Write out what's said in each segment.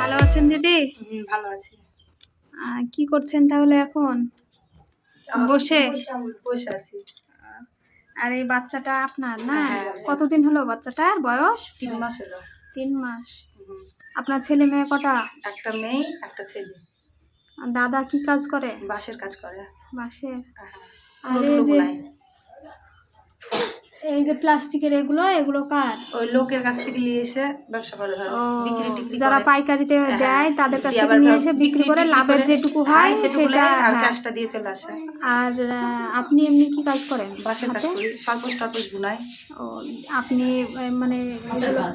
ভালো আছেন দিদি? ভালো আছি। কি করছেন তাহলে এখন? বসে বসে আছি। আর এই বাচ্চাটা আপনার না? হ্যাঁ। কতদিন হলো বাচ্চাটার বয়স? 3 মাস হলো। 3 মাস। আপনার ছেলে মেয়ে কটা? একটা মেয়ে একটা ছেলে। আর দাদা কি কাজ করে? বাঁশের কাজ করে। বাঁশের। হ্যাঁ। আর এই যে প্লাস্টিকের এগুলো কার? ওই লোকের কাছ থেকে নিয়ে এসে ব্যবসা করে, ধরো বিক্রি টিক্রি যারা করে। পাইকারিতে দেয় তাদের কাছ দিয়ে থেকে আবার নিয়ে এসে বিক্রি করে টিক্রি লাভের যেটুকু হয় সেটা। আর হ্যাঁ। ক্যাশটা দিয়ে চলে আসে। আর আপনি এমনি কি কাজ করেন? বাঁশের কাজ হাতে? করি, সর্পোস টর্পোস বুনাই। ও, আপনি মানে এগুলো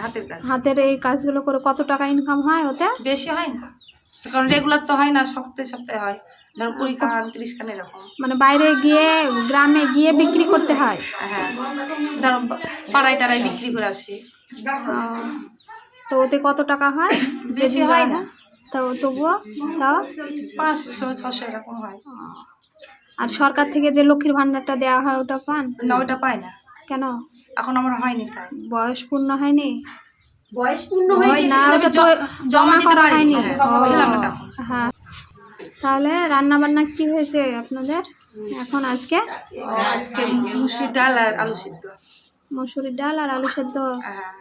হাতের কাজ। হাতের এই কাজগুলো করে কত টাকা ইনকাম হয় ওতে? বেশি হয় না, কারণ রেগুলার তো হয় না, সপ্তাহে সপ্তাহে হয়, ধরো 20 খান 30 খান এরকম। মানে বাইরে গিয়ে গ্রামে গিয়ে বিক্রি করতে হয়? হ্যাঁ, ধরো পাড়ায় টাড়ায় বিক্রি করে আসি। ও, তো ওতে কত টাকা হয়? বেশি হয় না, তবুও তাও 500-600 এরকম হয়। আর সরকার থেকে যে লক্ষ্মীর ভান্ডারটা দেওয়া হয় ওটা পান? না, ওটা পাই না। কেন? এখন আমার হয়নি তাই। বয়স পূর্ণ হয়নি? না, ওটা তো জমা করা হয়নি। ছিলাম না তখন। হ্যাঁ। তাহলে রান্না বান্না কি হয়েছে আপনাদের এখন আজকে? আজকে মুসুর ডাল আর আলু সিদ্ধ। মসুরির ডাল আর আলু সেদ্ধ। হ্যাঁ।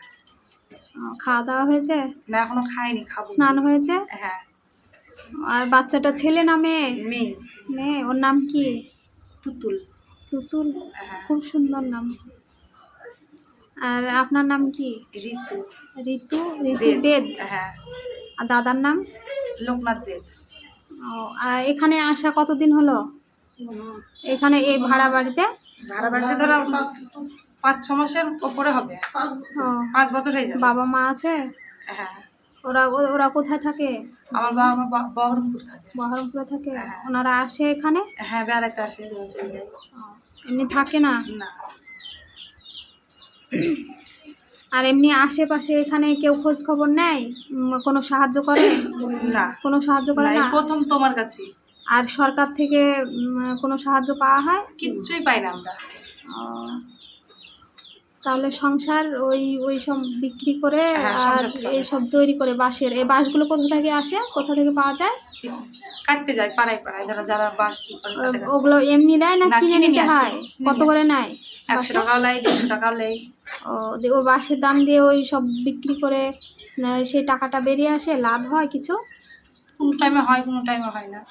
খাওয়া দাওয়া হয়েছে? না, এখনো খাইনি, খাবো। স্নান হয়েছে? হ্যাঁ। আর বাচ্চাটা ছেলে না মেয়ে? মেয়ে। মেয়ে। ওর নাম কি? তুতুল। তুতুল। হ্যাঁ। খুব সুন্দর নাম। আর আপনার নাম কি? ঋতু। ঋতু বেদ। হ্যাঁ। আর দাদার নাম? লোকনাথ বেদ। ও, আর এখানে আসা কতদিন হলো? এখানে এই ভাড়া বাড়িতে? ভাড়া বাড়িতে ধরো 5-6 মাসের উপরে হবে। ও, 5 বছর হয়ে যাবে। বাবা মা আছে? হ্যাঁ। ওরা কোথায় থাকে? আমার বাবা মা বহরমপুর থাকে। বহরমপুরে থাকে। হ্যাঁ। ওনারা আসে এখানে? হ্যাঁ, বেড়াতে আসে, চলে যায়। এমনি থাকে না? না। আর এমনি আশেপাশে এখানে কেউ খোঁজ খবর নেয়? কোনো সাহায্য করে? না, কোনো সাহায্য করে না? প্রথম তোমার কাছে। আর সরকার থেকে কোনো সাহায্য পাওয়া হয়? কিচ্ছুই পাই না আমরা। ও, তাহলে সংসার ওই সব বিক্রি করে আর এইসব তৈরি করে বাঁশের এই বাঁশগুলো কোথা থেকে আসে? কোথা থেকে পাওয়া যায়? কাটতে যায় পাড়ায় পাড়ায়, ধরো যারা বাঁশ ওগুলো এমনি দেয় না কিনে নিতে হয়? কত করে নেয়? 100 টাকাও নেয়, 150 টাকাও নেয়। ও, ও বাঁশের দাম দিয়ে ওই সব বিক্রি করে সেই টাকাটা বেরিয়ে আসে, লাভ হয় কিছু? কোনো টাইমে হয়, কোনো টাইমে হয় না।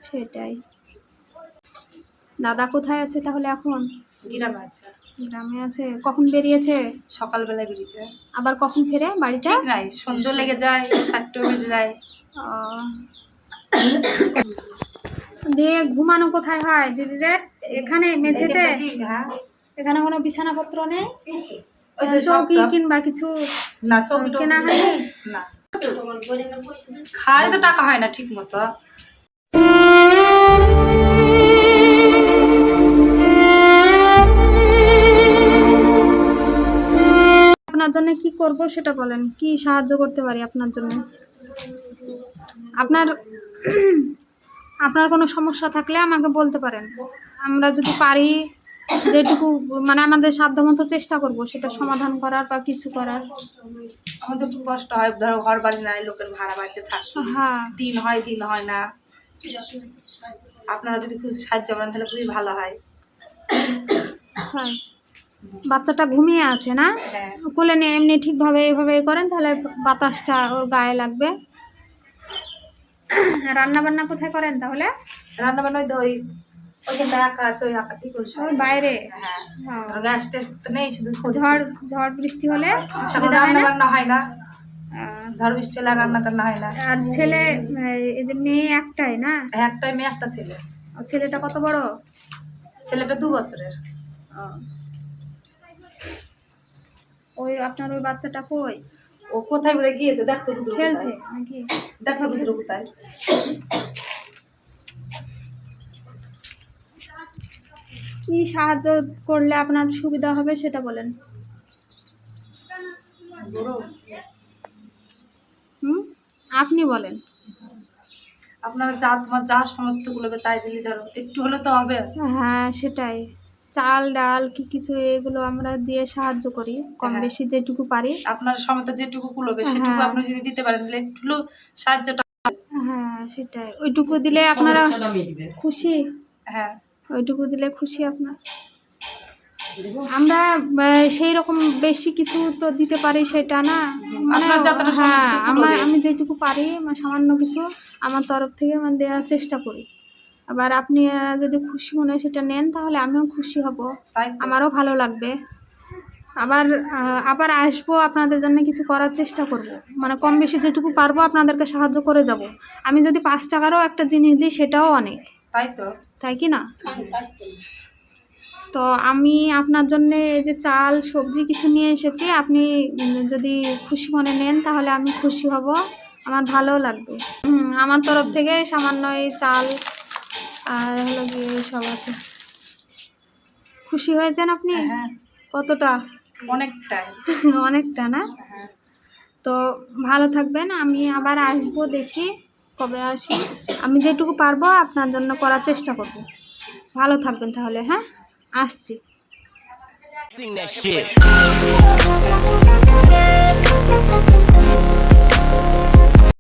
সেটাই। দাদা কোথায় আছে তাহলে এখন? গ্রামে আছে। গ্রামে আছে। কখন বেরিয়েছে? সকালবেলায় বেরিয়েছে। আবার কখন ফেরে বাড়িতে? ঠিক নাই, সন্ধ্যা লেগে যায়, 4টে বেজে যায়। দিয়ে ঘুমানো কোথায় হয় দিদিদের? এখানে মেঝেতে? হ্যাঁ। এখানে কোনো বিছানাপত্র নেই? চৌকি কিংবা কিছু না, চৌকি কেনা হয়নি? না, খাওয়ারে তো টাকা হয় না ঠিক মতো। আপনার জন্য কি করব সেটা বলেন, কি সাহায্য করতে পারি আপনার জন্য? আপনার কোনো সমস্যা থাকলে আমাকে বলতে পারেন, আমরা যদি পারি যেটুকু মানে আমাদের সাধ্যমতো চেষ্টা করব সেটা সমাধান করার বা কিছু করার। আমাদের খুব কষ্ট হয়, ধরো ঘর বাড়ি নাই, লোকের ভাড়া বাড়িতে থাকি। হ্যাঁ। দিন হয় না। আপনারা যদি খুব সাহায্য করেন তাহলে খুবই ভালো হয়। বাচ্চাটা ঘুমিয়ে আছে না? হ্যাঁ। কোলে নিয়ে এমনি ঠিকভাবে এইভাবে করেন তাহলে বাতাসটা ওর গায়ে লাগবে। রান্না বান্না কোথায় করেন তাহলে? রান্না বান্না ওইখানটা একা আছে, ওই একাতেই করি সব। বাইরে? হ্যাঁ। গ্যাস টেস তো নেই, শুধু ঝড় বৃষ্টি হলে রান্না বান্না হয় না। ঝড় বৃষ্টি হলে রান্না টান্না হয় না। আর ছেলে এই যে মেয়ে একটাই না? একটাই মেয়ে, একটা ছেলে। ছেলেটা কত বড়? ছেলেটা 2 বছরের। ওই আপনার ওই বাচ্চাটা কই? ও কোথায় বলে গিয়েছে, দেখতো খেলছে নাকি? দেখো ভিতরে কোথায়। কি সাহায্য করলে আপনার সুবিধা হবে সেটা বলেন। আপনি বলেন। আপনারা তোমার যা সামর্থ্য গুলো তাই দিলে, ধরো একটু হলে তো হবে। হ্যাঁ, সেটাই চাল ডাল কি কিছু এগুলো আমরা দিয়ে সাহায্য করি কম হ্যাঁ। বেশি যেটুকু পারি। আপনার সময় যেটুকু কুলোবে সেটুকু হ্যাঁ। আপনি যদি দিতে পারেন তাহলে একটু সাহায্যটা। হ্যাঁ সেটাই, ওইটুকু দিলে আপনারা খুশি, হ্যাঁ ওইটুকু দিলে খুশি আপনার। আমরা সেই রকম বেশি কিছু তো দিতে পারি সেটা না, মানে আপনার যতটা হ্যাঁ সামর্থ্য কুলোবে। আমি যেটুকু পারি সামান্য কিছু আমার তরফ থেকে দেওয়ার চেষ্টা করি। আবার আপনি যদি খুশি মনে হয় সেটা নেন তাহলে আমিও খুশি হব, তাই তো। আমারও ভালো লাগবে। আবার আসবো, আপনাদের জন্য কিছু করার চেষ্টা করব, মানে কম বেশি যেটুকু পারবো আপনাদেরকে সাহায্য করে যাব। আমি যদি 5 টাকারও একটা জিনিস দিই সেটাও অনেক, তাই তো। তাই কি না? তো আমি আপনার জন্য এই যে চাল সবজি কিছু নিয়ে এসেছি, আপনি যদি খুশি মনে নেন তাহলে আমি খুশি হব, আমার ভালো লাগবে। আমার তরফ থেকে সামান্য এই চাল আর হলো গিয়ে সব আছে। খুশি হয়েছেন আপনি? হ্যাঁ কতটা? অনেকটাই। অনেকটা না? হ্যাঁ তো ভালো থাকবেন, আমি আবার আসবো, দেখি কবে আসি। আমি যেটুকু পারবো আপনার জন্য করার চেষ্টা করব। ভালো থাকবেন তাহলে, হ্যাঁ আসছি। Sing that shit.